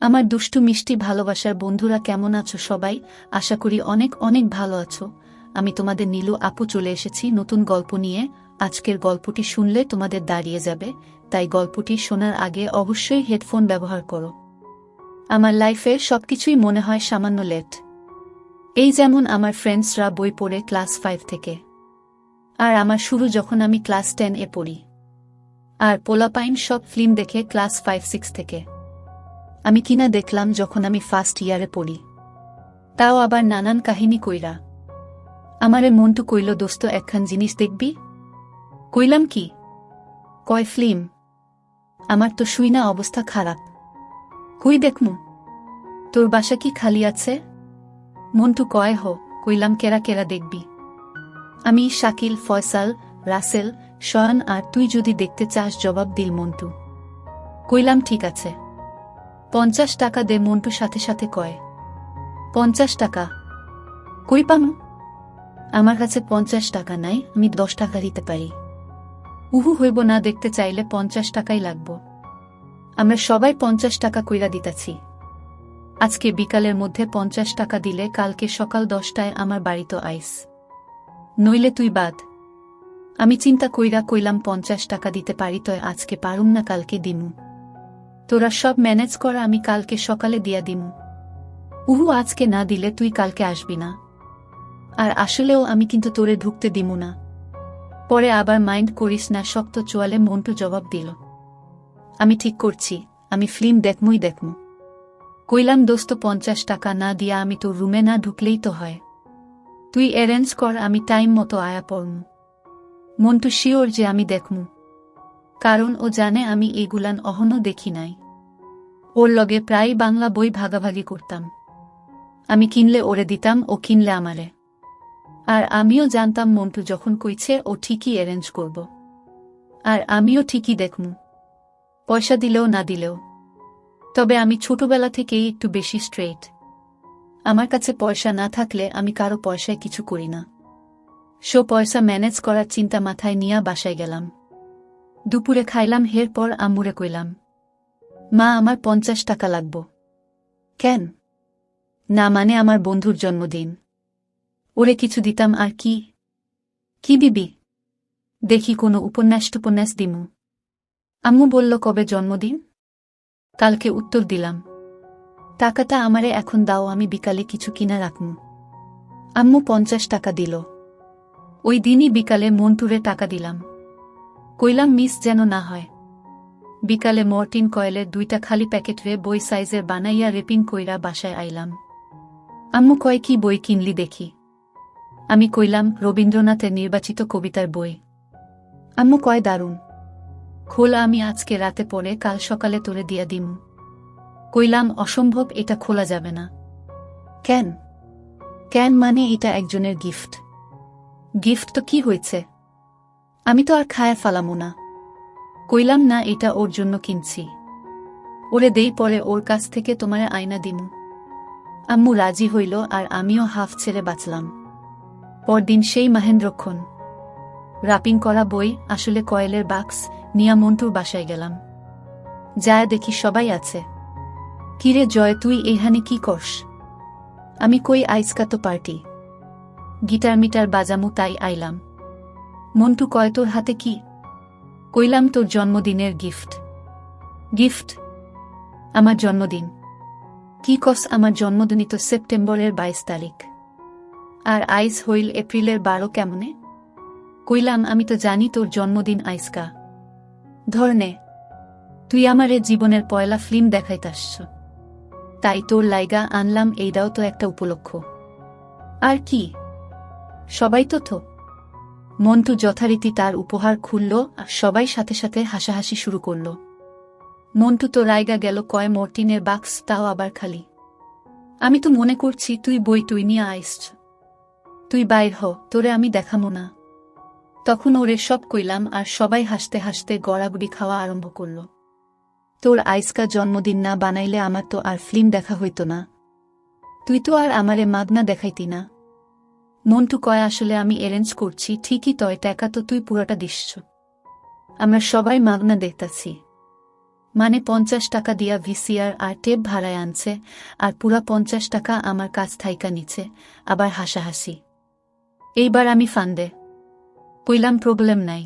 আমার দুষ্টু মিষ্টি ভালোবাসার বন্ধুরা কেমন আছো সবাই? আশা করি অনেক অনেক ভালো আছো। আমি তোমাদের নীলু আপু চলে এসেছি নতুন গল্প নিয়ে। আজকের গল্পটি শুনলে তোমাদের দাঁড়িয়ে যাবে, তাই গল্পটি শোনার আগে অবশ্যই হেডফোন ব্যবহার করো। আমার লাইফে সবকিছুই মনে হয় সামান্য লেট। এই যেমন আমার ফ্রেন্ডসরা বই পড়ে ক্লাস 5 থেকে, আর আমার শুরু যখন আমি ক্লাস 10 এ পড়ি। আর পোলাপাইন সব ফিল্ম দেখে ক্লাস 5-6 থেকে। আমি কিনা দেখলাম যখন আমি ফার্স্ট ইয়ারে পড়ি, তাও আবার নানান কাহিনী কইরা। আমারে মন্টু কইল, দোস্ত একখান জিনিস দেখবি? কইলাম কি? কয় ফিল্ম। আমার তো শুই না, অবস্থা খারাপ। কই দেখমু? তোর বাসা কি খালি আছে? মন্টু কয় হ। কইলাম কেরা কেরা দেখবি? আমি, শাকিল, ফয়সাল, রাসেল, শয়ন, আর তুই যদি দেখতে চাস জবাব দিল মন্টু। কইলাম ঠিক আছে। 50 টাকা দে। মন্টু সাথে সাথে কয়, 50 টাকা? কই পামু? আমার কাছে 50 টাকা নাই, আমি 10 টাকা দিতে পারি। উহু হইব না, দেখতে চাইলে 50 টাকাই লাগব। আমরা সবাই 50 টাকা কইরা দিতাছি। আজকে বিকালের মধ্যে 50 টাকা দিলে কালকে সকাল 10টায় আমার বাড়িতে আইস, নইলে তুই বাদ। আমি চিন্তা কইরা কইলাম 50 টাকা দিতে পারি, তয় আজকে পারুম না, কালকে দিমু। তোরা সব ম্যানেজ করা, আমি কালকে সকালে দিয়া দিমু। উহু আজকে না দিলে তুই কালকে আসবি না। আর আসলেও আমি কিন্তু তোরে ঢুকতে দিমু না। পরে আবার মাইন্ড করিস না, শক্ত চোয়ালে মন্টু জবাব দিল। আমি ঠিক করছি, আমি ফিল্ম দেখমুই দেখমু। কইলাম দোস্ত 50 টাকা না দিয়া আমি তোর রুমে না ঢুকলেই তো হয়। তুই অ্যারেঞ্জ কর, আমি টাইম মতো আয়া পড়মু। মন্টু শিওর যে আমি দেখমু, কারণ ও জানে আমি এগুলান অহনো দেখি নাই। ওর লগে প্রায় বাংলা বই ভাগাভাগি করতাম। আমি কিনলে ওরে দিতাম, ও কিনলে আমারে। আর আমিও জানতাম মন্টু যখন কইছে ও ঠিকই অ্যারেঞ্জ করব। আর আমিও ঠিকই দেখমু, পয়সা দিলেও না দিলেও। তবে আমি ছোটবেলা থেকেই একটু বেশি স্ট্রেট। আমার কাছে পয়সা না থাকলে আমি কারো পয়সায় কিছু করি না। পয়সা ম্যানেজ করার চিন্তা মাথায় নিয়া বাসায় গেলাম। দুপুরে খাইলাম, এরপর আম্মুরে কইলাম, মা আমার 50 টাকা লাগব। কেন? না মানে আমার বন্ধুর জন্মদিন, ওরে কিছু দিতাম। আর কি কি দিবি? দেখি কোনো উপন্যাস দিমু। আম্মু বলল, কবে জন্মদিন? কালকে। উত্তর দিলাম, টাকাটা আমারে এখন দাও, আমি বিকালে কিছু কিনা রাখমু। আম্মু 50 টাকা দিল। ওই দিনই বিকালে মন্টুরে টাকা দিলাম। কইলাম মিস যেন না হয়। বিকালে মর্টিন কয়েলের 2টা খালি প্যাকেট রে বই সাইজের বানাইয়া রেপিং কইরা বাসায় আইলাম। আম্মু কয়, কি বই কিনলি দেখি? আমি কইলাম, রবীন্দ্রনাথের নির্বাচিত কবিতার বই। আম্মু কয়, দারুণ, খোলা, আমি আজকে রাতে পড়ে কাল সকালে তোরে দিয়া দিমু। কইলাম, অসম্ভব, এটা খোলা যাবে না। কেন? কেন মানে এটা একজনের গিফট। গিফট তো কি হয়েছে? আমি তো আর খায়া ফালামু না। কইলাম, না, এটা ওর জন্য কিনছি, ওরে দেই, পরে ওর কাছ থেকে তোমারে আয়না দিমু। আম্মু রাজি হইল, আর আমিও হাফ ছেড়ে বাঁচলাম। পরদিন সেই মহেন্দ্রক্ষণ রাপিং করা বই, আসলে কয়েলের বাক্স, নিয়া মন্টুর বাসায় গেলাম। যায় দেখি সবাই আছে। কিরে জয়, তুই এইখানে কি করস? আমি কই, আইজকা তো পার্টি, গিটার মিটার বাজামু, তাই আইলাম। মন্টু কয়, তোর হাতে কি? কইলাম, তোর জন্মদিনের গিফট। গিফট? আমার জন্মদিন? কি কস? আমার জন্মদিনই তো সেপ্টেম্বরের 22 তারিখ। আর আইস হইল এপ্রিলের 12 কেমনে? কইলাম, আমি তো জানি তোর জন্মদিন আইসকা। ধরনে, তুই আমারে জীবনের পয়লা ফিল্ম দেখাইতাস, তাই তোর লাইগা আনলাম, এইটাও তো একটা উপলক্ষ। আর কি, সবাই তো। মন্টু যথারীতি তার উপহার খুলল, আর সবাই সাথে সাথে হাসাহাসি শুরু করল। মন্টু তো রাইগা গেল, কয়, মর্টিনের বাক্স, তাও আবার খালি। আমি তো মনে করছি তুই বই তুই নিয়ে আইস, তুই বাইর হ, তোরে আমি দেখামো না। তখন ওরে সব কইলাম, আর সবাই হাসতে হাসতে গড়াগড়ি খাওয়া আরম্ভ করল। তোর আইসকা জন্মদিন না বানাইলে আমার তো আর ফিল্ম দেখা হইত না। তুই তো আর আমারে মাগনা দেখাইতি না। মন্টু কয়, আসলে আমি অ্যারেঞ্জ করছি ঠিকই, তয় টাকা তো তুই পুরোটা দিস। আমরা সবাই মাগনা দেখতাছি। মানে 50 টাকা দিয়া ভিসিআর আর টেপ ভাড়ায় আনছে, আর পুরা 50 টাকা আমার কাছ থাইকা নিচ্ছে, আবার হাসাহাসি। এইবার আমি ফান্দে কইলাম, প্রবলেম নাই,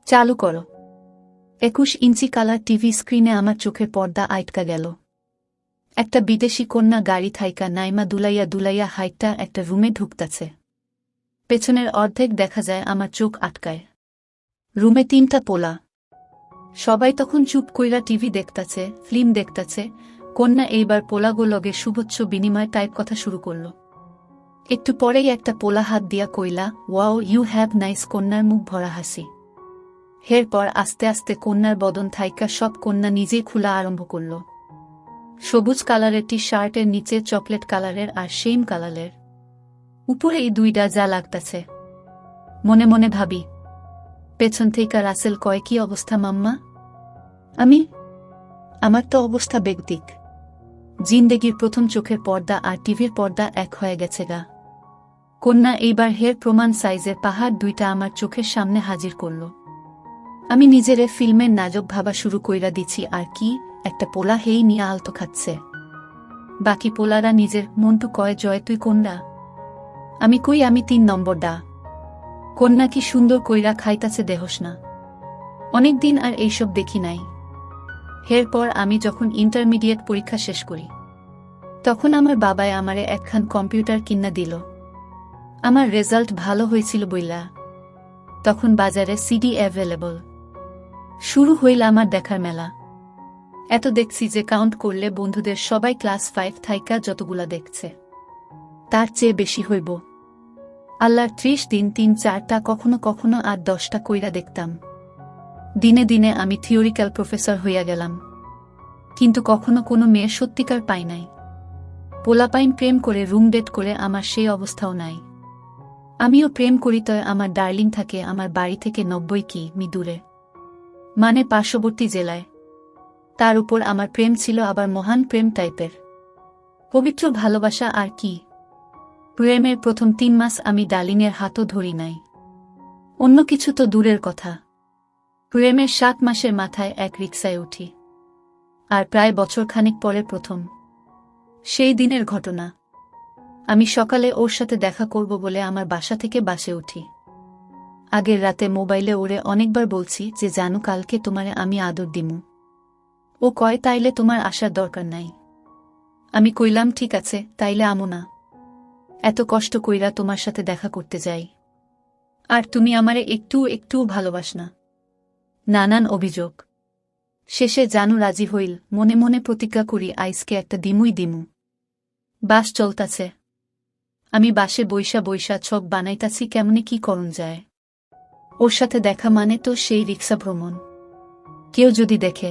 চালু করো। 21 ইঞ্চি কালার টিভি স্ক্রিনে আমার চোখের পর্দা আটকা গেল। একটা বিদেশি কন্যা গাড়ি থাইকা নাইমা দুলাইয়া দুলাইয়া হাইটটা একটা রুমে ঢুকতাছে। পেছনের অর্ধেক দেখা যায়, আমার চোখ আটকায়। রুমে 3টা পোলা, সবাই তখন চুপ কইরা টিভি দেখতাছে, ফিল্ম দেখতাছে। কন্যা এইবার পোলাগোলগে শুভচ্ছ বিনিময় টাইপ কথা শুরু করল। একটু পরেই একটা পোলা হাত দিয়া কইলা, ওয়াও ইউ হ্যাভ নাইস। কন্যার মুখ ভরা হাসি। এরপর আস্তে আস্তে কন্যার বদন থাইকা সব কন্যা নিজেই খোলা আরম্ভ করল। সবুজ কালারের টি শার্টের নিচে চকলেট কালারের আর সেম কালারের উপরে এই দুইটা যা লাগতাছে। মনে মনে ভাবি, পেছন থেকে রাসেল কয়, কি অবস্থা মাম্মা? আমার তো অবস্থা বেগতিক। জিন্দেগির প্রথম চোখের পর্দা আর টিভির পর্দা এক হয়ে গেছে গা। কন্যা এইবার হের প্রমাণ সাইজের পাহাড় দুইটা আমার চোখের সামনে হাজির করল। আমি নিজেরে ফিল্মের নাজক ভাবা শুরু কইরা দিছি, আর কি একটা পোলা হেই নিয়ে আলতো খাচ্ছে। বাকি পোলারা নিজের মন্টু কয়, জয় তুই কোনডা? আমি কই, আমি 3 নম্বর ডা। কন্যা কি সুন্দর কইরা খাইতাছে দেহস না। অনেকদিন আর এইসব দেখি নাই। এরপর আমি যখন ইন্টারমিডিয়েট পরীক্ষা শেষ করি, তখন আমার বাবায় আমারে একখান কম্পিউটার কিনা দিল। আমার রেজাল্ট ভালো হয়েছিল বইলা। তখন বাজারে সিডি অ্যাভেলেবল। শুরু হইল আমার দেখার মেলা। এত দেখছি যে কাউন্ট করলে বন্ধুদের সবাই ক্লাস 5 থাইকা যতগুলা দেখছে, তার চেয়ে বেশি হইব। আল্লাহর 30 দিন 3-4টা, কখনো কখনো আর 10টা কইরা দেখতাম। দিনে দিনে আমি থিওরিক্যাল প্রফেসর হইয়া গেলাম। কিন্তু কখনো কোনো মেয়ে সত্যিকার পাই নাই। পোলাপাইন প্রেম করে রুম ডেট করে আমার সেই অবস্থাও নাই। আমিও প্রেম করি, তয় আমার ডার্লিং থাকে আমার বাড়ি থেকে 90 কিমি দূরে, মানে পার্শ্ববর্তী জেলায়। তার উপর আমার প্রেম ছিল আবার মহান প্রেম টাইপের, পবিত্র ভালোবাসা। আর কি, প্রেমের প্রথম 3 মাস আমি ডার্লিংয়ের হাতও ধরি নাই। অন্য কিছু তো দূরের কথা। প্রেমের 7 মাসের মাথায় এক রিকশায় উঠি। আর প্রায় বছরখানেক পরে প্রথম সেই দিনের ঘটনা। আমি সকালে ওর সাথে দেখা করব বলে আমার বাসা থেকে বাসে উঠি। আগের রাতে মোবাইলে ওরে অনেকবার বলছি যে জানু, কালকে তোমারে আমি আদর দিমু। ও কয়, তাইলে তোমার আসার দরকার নাই। আমি কইলাম, ঠিক আছে, তাইলে আমো না। এত কষ্ট কইরা তোমার সাথে দেখা করতে যাই, আর তুমি আমারে একটু ভালোবাস না। নানান অভিযোগ শেষে জানু রাজি হইল। মনে মনে প্রতিজ্ঞা করি, আইসকে একটা দিমু। বাস চলতাছে। আমি বাসে বইসা বইসা ছক বানাইতাছি কেমনে কি করণ যায়। ওর সাথে দেখা মানে তো সেই রিক্সা ভ্রমণ। কেউ যদি দেখে,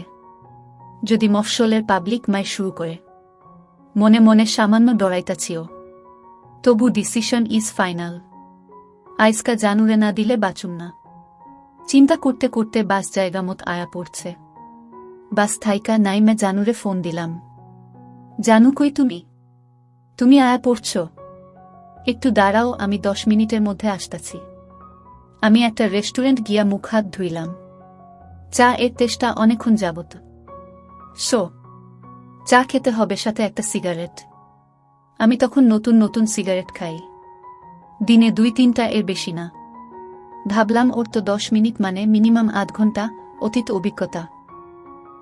যদি মফস্বলের পাবলিক মাই শুরু করে। মনে মনে সামান্য ডরাইতাছিও। তবু ডিসিশন ইজ ফাইনাল। আইসকা জানুরে না দিলে বাঁচুম না। চিন্তা করতে করতে বাস জায়গা মত আয়া পড়ছে। বাস থাইকা নাইমে জানুরে ফোন দিলাম। জানু কই তুমি আয়া পড়ছ? একটু দাঁড়াও, আমি 10 মিনিটের মধ্যে আসতাছি। আমি একটা রেস্টুরেন্ট গিয়া মুখ হাত ধুইলাম। চা এর তেষ্টা অনেকক্ষণ যাবত। চা খেতে হবে, সাথে একটা সিগারেট। আমি তখন নতুন সিগারেট খাই, দিনে 2-3টা, এর বেশি না। ভাবলাম ওর তো 10 মিনিট মানে মিনিমাম আধ ঘন্টা অতীত অভিজ্ঞতা।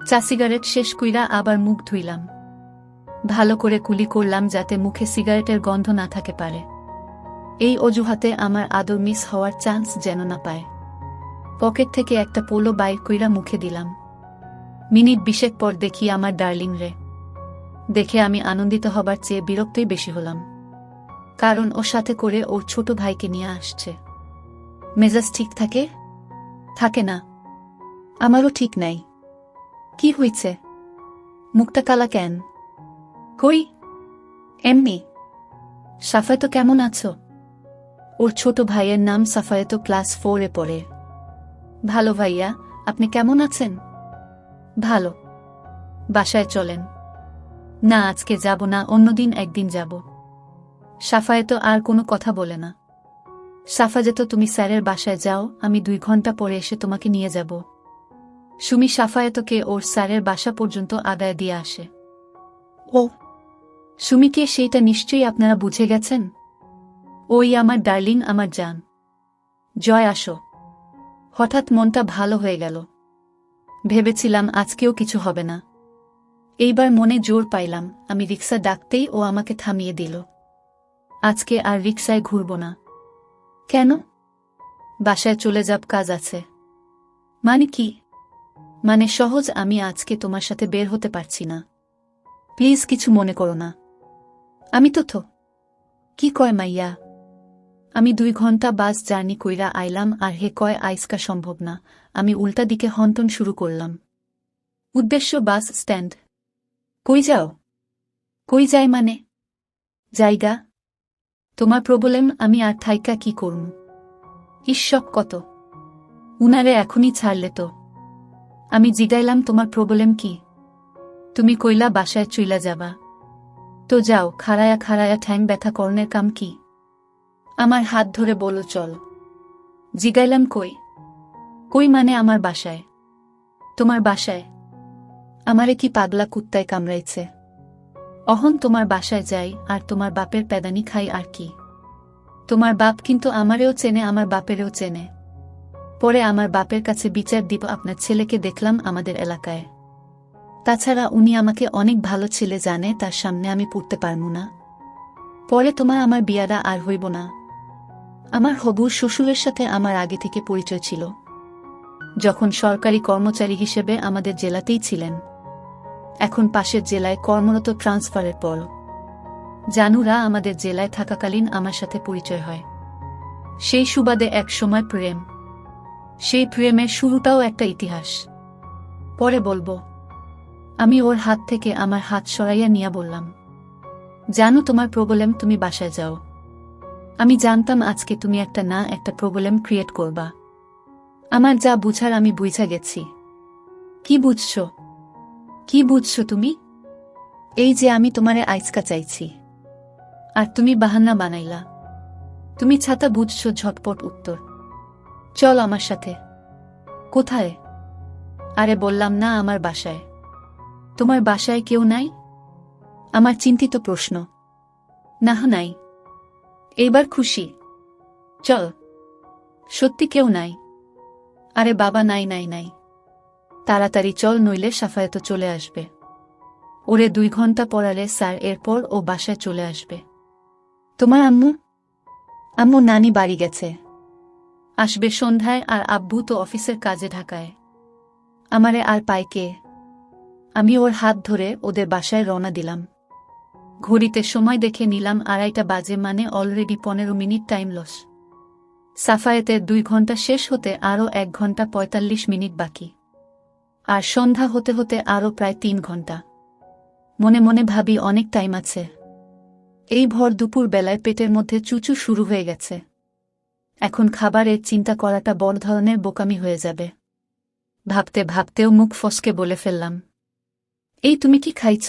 চা সিগারেট শেষ কইরা আবার মুখ ধুইলাম। ভালো করে কুলি করলাম যাতে মুখে সিগারেটের গন্ধ না থাকে পারে। এই অজুহাতে আমার আদর মিস হওয়ার চান্স যেন না পায়। পকেট থেকে একটা পোলো বাইর কইরা মুখে দিলাম। মিনিট 20 পর দেখি আমার ডার্লিং রে। দেখে আমি আনন্দিত হবার চেয়ে বিরক্তই বেশি হলাম, কারণ ওর সাথে করে ওর ছোট ভাইকে নিয়ে আসছে। মেজাজ ঠিক থাকে না। আমারও ঠিক নাই। কি হইছে? মুখটা কালা কেন? কই, এমনি। সাফায়েত কেমন আছো? ওর ছোট ভাইয়ের নাম সাফায়েত, ক্লাস 4-এ পড়ে। ভালো ভাইয়া, আপনি কেমন আছেন? ভালো। বাসায় চলেন। না, আজকে যাব না, অন্যদিন একদিন যাব। সাফায়েত আর কোনো কথা বলে না। সাফা যেত, তুমি স্যারের বাসায় যাও, আমি 2 ঘন্টা পরে এসে তোমাকে নিয়ে যাব। সুমি সাফায়েতকে ওর স্যারের বাসা পর্যন্ত আদায় দিয়ে আসে। ও সুমিকে, সেইটা নিশ্চয়ই আপনারা বুঝে গেছেন। ওই আমার ডার্লিং, আমার জান। জয়, আসো। হঠাৎ মনটা ভালো হয়ে গেল। ভেবেছিলাম আজকেও কিছু হবে না। এইবার মনে জোর পাইলাম। আমি রিক্সা ডাকতেই ও আমাকে থামিয়ে দিল। আজকে আর রিক্সায় ঘুরব না। কেন? বাসায় চলে যাব, কাজ আছে। মানে কি? মানে সহজ, আমি আজকে তোমার সাথে বের হতে পারছি না। প্লিজ কিছু মনে করো না। আমি তো কি কয় মাইয়া, আমি 2 ঘন্টা বাস জার্নি কইরা আইলাম আর হে কয় আইসকা সম্ভব না। আমি উল্টা দিকে হন্টন শুরু করলাম। উদ্দেশ্য বাস স্ট্যান্ড। কই যাও? কই যাই মানে? জায়গা। তোমার প্রবলেম, আমি আর থাইকা কি করুম? ঈশ্বর কত! উনারে এখনই ছাড়লে তো। আমি জিগাইলাম তোমার প্রবলেম কি? তুমি কইলা বাসায় চইলা যাবা। তো যাও, খাড়ায়া খাড়ায়া ঠ্যাং ব্যথা করনের কাম কি? আমার হাত ধরে বলো চল। জিগাইলাম কই? কই মানে আমার বাসায়। তোমার বাসায়? আমারে কি পাগলা কুত্তায় কামড়াইছে? অহন তোমার বাসায় যাই আর তোমার বাপের প্যাদানি খাই আর কি। তোমার বাপ কিন্তু আমারেও চেনে, আমার বাপেরও চেনে। পরে আমার বাপের কাছে বিচার দিব। আপনার ছেলেকে দেখলাম আমাদের এলাকায়। তাছাড়া উনি আমাকে অনেক ভালো ছেলে জানে, তার সামনে আমি পড়তে পারমু না। পরে তোমার আমার বিয়াটা আর হইব না। আমার হবুর শ্বশুরের সাথে আমার আগে থেকে পরিচয় ছিল, যখন সরকারি কর্মচারী হিসেবে আমাদের জেলাতেই ছিলেন। এখন পাশের জেলায় কর্মরত, ট্রান্সফারের পর জানুরা আমাদের জেলায় থাকাকালীন আমার সাথে পরিচয় হয়। সেই সুবাদে এক সময় প্রেম। সেই প্রেমের শুরুটাও একটা ইতিহাস, পরে বলবো। আমি ওর হাত থেকে আমার হাত সরাইয়া নিয়া বললাম, জানো তোমার প্রবলেম, তুমি বাসায় যাও। আমি জানতাম আজকে তুমি একটা না একটা প্রবলেম ক্রিয়েট করবা। আমার যা বুঝার আমি বুঝা গেছি। কি বুঝছো? কি বুঝছো তুমি? এই যে আমি তোমারে আইচকা চাইছি, আর তুমি বাহান্না বানাইলা। তুমি ছাতা বুঝছো? ঝটপট উত্তর। চল আমার সাথে। কোথায়? আরে বললাম না, আমার বাসায়। তোমার বাসায় কেউ নাই? আমার চিন্তিত প্রশ্ন। না, নাই। এইবার খুশি? চল। সত্যি কেউ নাই? আরে বাবা, নাই নাই নাই। তাড়াতাড়ি চল, নইলে সাফায়েত চলে আসবে। ওরে 2 ঘন্টা পড়ালে স্যার, এরপর ও বাসায় চলে আসবে। তোমার আম্মু? আম্মু নানি বাড়ি গেছে, আসবে সন্ধ্যায়। আর আব্বু তো অফিসের কাজে ঢাকায়। আমারে আর পায় কে? আমি ওর হাত ধরে ওদের বাসায় রওনা দিলাম। ঘড়িতে সময় দেখে নিলাম 2:30 বাজে, মানে অলরেডি 15 মিনিট টাইম লস। সাফায়েতের 2 ঘন্টা শেষ হতে আরও 1 ঘন্টা 45 মিনিট বাকি, আর সন্ধ্যা হতে হতে আরও প্রায় 3 ঘন্টা। মনে মনে ভাবি অনেক টাইম আছে। এই ভর দুপুর বেলায় পেটের মধ্যে চুচু শুরু হয়ে গেছে। এখন খাবারের চিন্তা করাটা বড় ধরনের বোকামি হয়ে যাবে। ভাবতে ভাবতেও মুখ ফসকে বলে ফেললাম, এই তুমি কি খাইছ?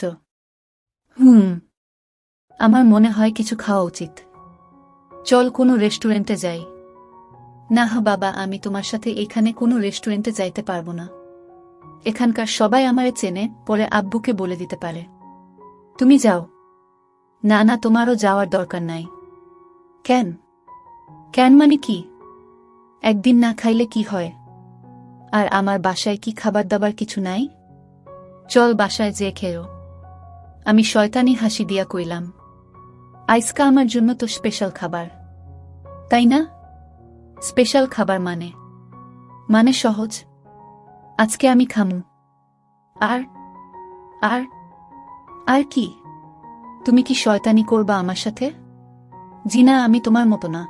আমার মনে হয় কিছু খাওয়া উচিত। চল কোনো রেস্টুরেন্টে যাই। না বাবা, আমি তোমার সাথে এখানে কোনো রেস্টুরেন্টে যাইতে পারবো না। এখানকার সবাই আমারে চেনে, পরে আব্বুকে বলে দিতে পারে। তুমি যাও। না না, তোমারও যাওয়ার দরকার নাই। কেন? কেন মানে কি? একদিন না খাইলে কি হয়? আর আমার বাসায় কি খাবার দাবার কিছু নাই? চল বাসায় যে খেও। আমি শয়তানি হাসি দিয়া কইলাম, আইসকা আমার জন্য তো স্পেশাল খাবার, তাই না? স্পেশাল খাবার মানে সহজ। আজকে আমি খামু। আর আর আর কি? তুমি কি শয়তানি করবা আমার সাথে? জিনা, আমি তোমার মতো না।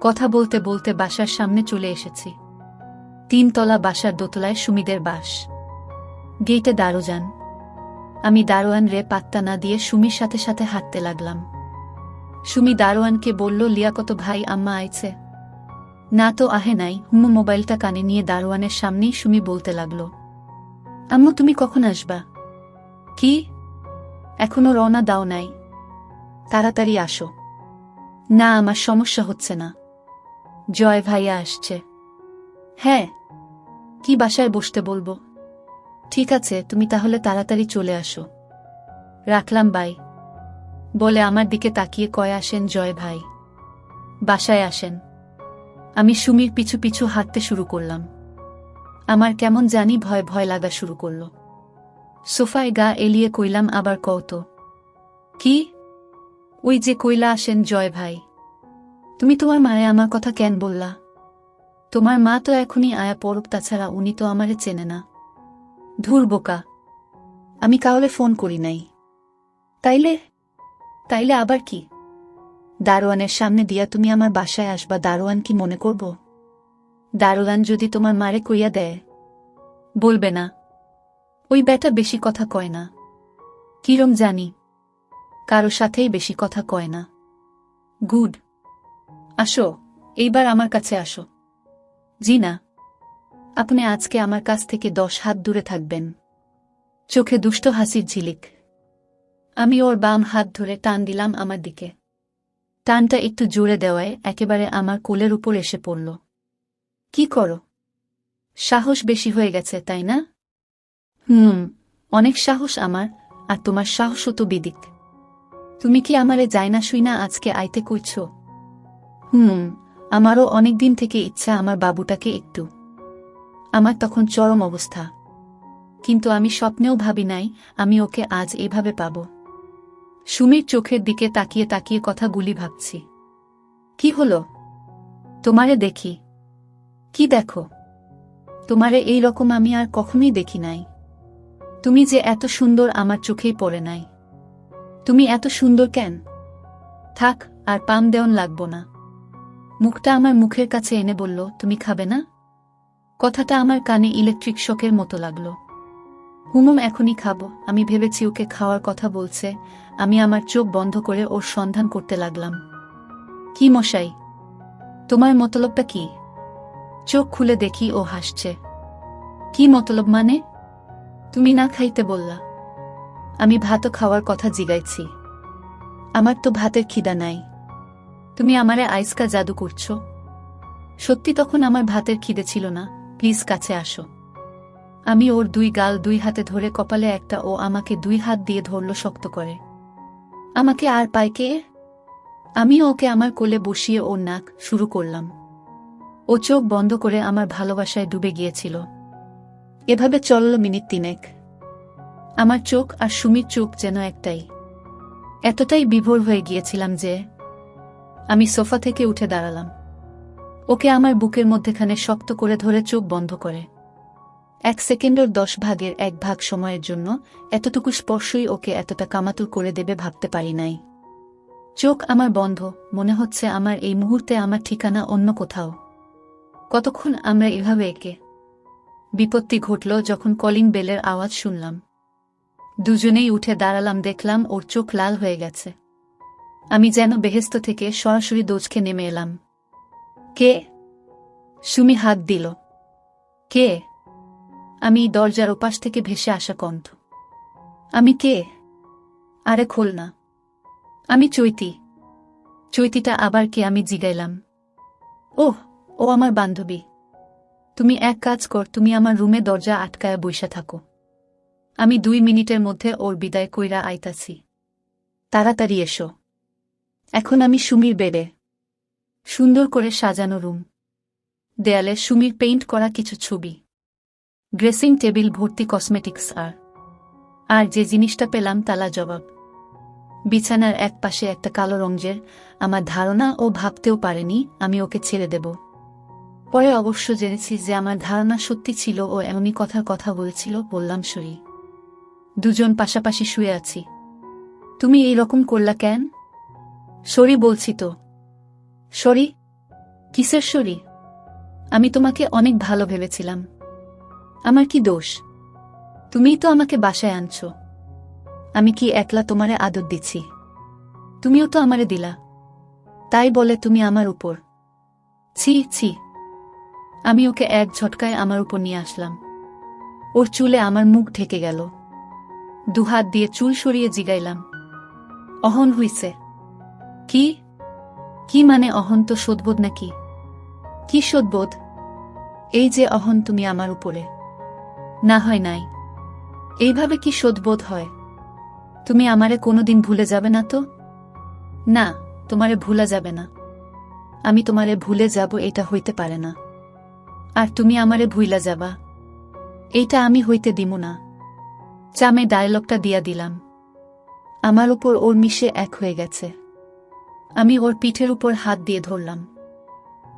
কথা বলতে বলতে বাসার সামনে চলে এসেছি। 3 তলা বাসার দোতলায় সুমিদের বাস। গেইটে দারোয়ান। আমি দারোয়ান রে পাত্তা না দিয়ে সুমির সাথে সাথে হাঁটতে লাগলাম। সুমি দারোয়ানকে বলল, লিয়াকত ভাই, আম্মা আইছে? না তো, আহে নাই। মোবাইলটা কানে নিয়ে দারোয়ানের সামনেই সুমি বলতে লাগল, আম্মু তুমি কখন আসবা? কি? এখনো রওনা দাও নাই? তাড়াতাড়ি আসো। না, আমার সমস্যা হচ্ছে না। জয় ভাইয়া আসছে। হ্যাঁ। কি বাসায় বসতে বলবো? ঠিক আছে, তুমি তাহলে তাড়াতাড়ি চলে আসো। রাখলাম, বাই। বলে আমার দিকে তাকিয়ে কয়ে, আসেন জয় ভাই, বাসায় আসেন। আমি সুমির পিছু পিছু হাঁটতে শুরু করলাম। আমার কেমন জানি ভয় ভয় লাগা শুরু করল। সোফায় গা এলিয়ে কইলাম, আবার কও তো। কি? ওই যে কইলা আসেন জয় ভাই। তুমি তোমার মায়ে আমার কথা কেন বললা? তোমার মা তো এখনই আয়া পড়ুক, তাছাড়া উনি তো আমারে চেনে না। ধুর বোকা, আমি কাউরে ফোন করি নাই। তাইলে? তাইলে আবার কি? দারোয়ানের সামনে দিয়া তুমি আমার বাসায় আসবা, দারোয়ান কি মনে করব? দারোয়ান যদি তোমার মারে কইয়া দেয়? বলবে না। ওই ব্যাটা বেশি কথা কয় না। কিরম জানি, কারো সাথেই বেশি কথা কয় না। গুড। আসো, এইবার আমার কাছে আসো। জি না, আপনি আজকে আমার কাছ থেকে 10 হাত দূরে থাকবেন। চোখে দুষ্ট হাসির ঝিলিক। আমি ওর বাম হাত ধরে টান দিলাম আমার দিকে। টানটা একটু জোরে দেওয়ায় একেবারে আমার কোলের উপর এসে পড়ল। কি করো? সাহস বেশি হয়ে গেছে, তাই না? অনেক সাহস আমার, আর তোমার সাহসও তো বিদিক। তুমি কি আমারে যাই না শুই না আজকে আইতে কইছ? আমারও অনেকদিন থেকে ইচ্ছা আমার বাবুটাকে একটু। আমার তখন চরম অবস্থা, কিন্তু আমি স্বপ্নেও ভাবি নাই আমি ওকে আজ এভাবে পাব। সুমির চোখের দিকে তাকিয়ে তাকিয়ে কথাগুলি ভাবছি। কি হলো? তোমারে দেখি। কি দেখো? তোমারে এই রকম আমি আর কখনোই দেখি নাই। তুমি যে এত সুন্দর আমার চোখেই পড়ে নাই। তুমি এত সুন্দর কেন? থাক, আর পাম দেওয়ান লাগবো না। মুখটা আমার মুখের কাছে এনে বলল, তুমি খাবে না? কথাটা আমার কানে ইলেকট্রিক শকের মতো লাগলো। এখনই খাবো। আমি ভেবেছি ওকে খাওয়ার কথা বলছে। আমি আমার চোখ বন্ধ করে ওর সন্ধান করতে লাগলাম। কি মশাই, তোমার মতলবটা কি? চোখ খুলে দেখি ও হাসছে। কি মতলব মানে? তুমি না খাইতে বললা। আমি ভাতও খাওয়ার কথা জিগাইছি। আমার তো ভাতের খিদা নাই। তুমি আমারে আইসকা জাদু করছো? সত্যি তখন আমার ভাতের খিদে ছিল না। প্লিজ কাছে আসো। আমি ওর 2 গাল 2 হাতে ধরে কপালে একটা, ও আমাকে 2 হাত দিয়ে ধরল শক্ত করে। আমাকে আর পায় কে? আমি ওকে আমার কোলে বসিয়ে ওর নাক শুরু করলাম। ও চোখ বন্ধ করে আমার ভালোবাসায় ডুবে গিয়েছিল। এভাবে চলল মিনিট 3। আমার চোখ আর সুমির চোখ যেন একটাই। এতটাই বিভোর হয়ে গিয়েছিলাম যে আমি সোফা থেকে উঠে দাঁড়ালাম। ওকে আমার বুকের মধ্যেখানে শক্ত করে ধরে চোখ বন্ধ করে 1 সেকেন্ডের 10 ভাগের 1 ভাগ সময়ের জন্য এতটুকু স্পর্শই ওকে এতটা কামাতুর করে দেবে ভাবতে পারি নাই। চোখ আমার বন্ধ, মনে হচ্ছে আমার এই মুহূর্তে আমার ঠিকানা অন্য কোথাও। কতক্ষণ আমরা এভাবে একে। বিপত্তি ঘটল যখন কলিং বেলের আওয়াজ শুনলাম। দুজনেই উঠে দাঁড়ালাম, দেখলাম ওর চোখ লাল হয়ে গেছে। আমি যেন বেহেস্ত থেকে সরাসরি দোজখে নেমে এলাম। কে? সুমি হাত দিল। কে? আমি দরজার ওপাশ থেকে ভেসে আসা কণ্ঠ। আমি কে? আরে খোল না। আমি চৈতি। চৈতিটা আবার কে? আমি জিগাইলাম। ওহ, ও আমার বান্ধবী। তুমি এক কাজ কর, তুমি আমার রুমে দরজা আটকায়া বইসা থাকো। আমি 2 মিনিটের মধ্যে ওর বিদায় কইরা আইতাছি। তাড়াতাড়ি এসো। এখন আমি সুমির বেডে। সুন্দর করে সাজানো রুম। দেয়ালে সুমির পেইন্ট করা কিছু ছবি। ড্রেসিং টেবিল ভর্তি কসমেটিক্স। আর যে জিনিসটা পেলাম তালা জবাব। বিছানার এক পাশে একটা কালো রঙের। আমার ধারণা ও ভাবতেও পারেনি আমি ওকে ছেড়ে দেব। পরে অবশ্য জেনেছি যে আমার ধারণা সত্যি ছিল, ও এমনই কথার কথা বলছিল। বললাম, সরি। দুজন পাশাপাশি শুয়ে আছি। তুমি এই রকম করলা কেন? সরি বলছি তো। সরি? কিসের সরি? আমি তোমাকে অনেক ভালো ভেবেছিলাম। আমার কি দোষ? তুমিই তো আমাকে বাসায় আনছো। আমি কি একলা তোমারে আদর দিচ্ছি? তুমিও তো আমারে দিলা। তাই বলে তুমি আমার উপর। ছি ছি। আমি ওকে এক ঝটকায় আমার উপর নিয়ে আসলাম। ওর চুলে আমার মুখ ঢেকে গেল। 2 হাত দিয়ে চুল সরিয়ে জিগাইলাম, অহন হইছে? কি? কি মানে অহন? তো শোধবোধ নাকি? কি শোধবোধ? এই যে অহন তুমি আমার উপরে। না হয় নাই। এইভাবে কি শোধবোধ হয়? তুমি আমারে কোনোদিন ভুলে যাবে না তো? না, তোমারে ভুলা যাবে না। আমি তোমারে ভুলে যাব এটা হইতে পারে না। আর তুমি আমারে ভুইলা যাবা, এইটা আমি হইতে দিমু না। চামে ডায়লগটা দিয়া দিলাম। আমার উপর ওর মিশে এক হয়ে গেছে। আমি ওর পিঠের উপর হাত দিয়ে ধরলাম।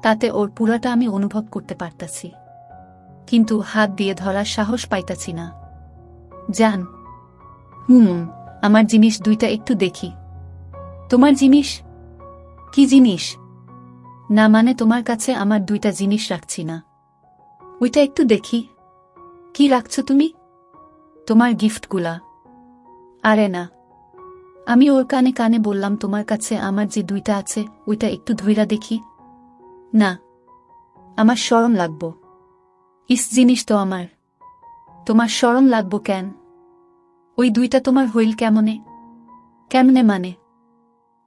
তাতে ওর পুরাটা আমি অনুভব করতে পারতাছি, কিন্তু হাত দিয়ে ধরার সাহস পাইতাছি না। জান। আমার জিনিস দুইটা একটু দেখি। তোমার জিনিস? কি জিনিস? না মানে তোমার কাছে আমার দুইটা জিনিস রাখছি না, ওইটা একটু দেখি। কি রাখছো তুমি? তোমার গিফটগুলা। আরে না। আমি ওর কানে কানে বললাম, তোমার কাছে আমার যে দুইটা আছে ওইটা একটু ধইরা দেখি। না, আমার শরম লাগবো। ইস, জিনিস তো আমার। তোমার শরম লাগবো কেন? ওই দুইটা তোমার হইল কেমনে? কেমনে মানে?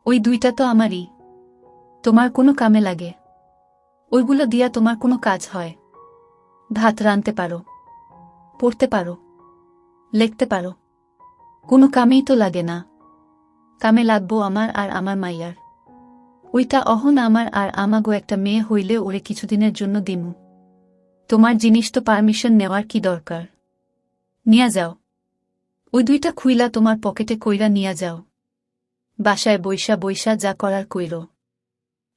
ওই দুইটা তো আমারই। তোমার কোনো কামে লাগে? ওইগুলো দিয়া তোমার কোনো কাজ হয়? ভাত রানতে পারো, পড়তে পারো, লিখতে পারো, কোনো কামেই তো লাগে না। কামে লাগবো আমার আর আমার মাইয়ার। ওইটা অহন আমার আর আমাগো একটা মেয়ে হইলে ওরে কিছুদিনের জন্য দিমু। তোমার জিনিস তো পারমিশন নেওয়ার কি দরকার? নিয়া যাও। ওই দুইটা খুইলা তোমার পকেটে কইরা নিয়া যাও। বাসায় বইসা বইসা যা করার কইরো।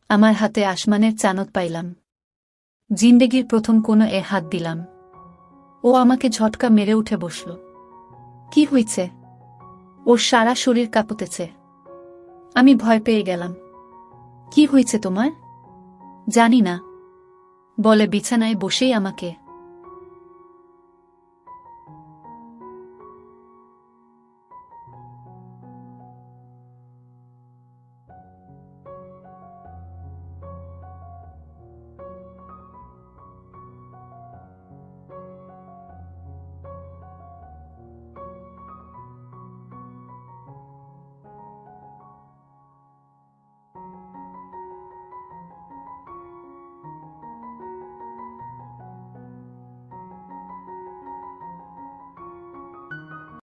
আমার হাতে আসমানের চানত পাইলাম। জিন্দেগির প্রথম কোনো হাত দিলাম। ও আমাকে ঝটকা মেরে উঠে বসল। কি হইছে? ওর সারা শরীর কাঁপতেছে। আমি ভয় পেয়ে গেলাম। কি হয়েছে তোমার? জানি না, বলে বিছানায় বসেই আমাকে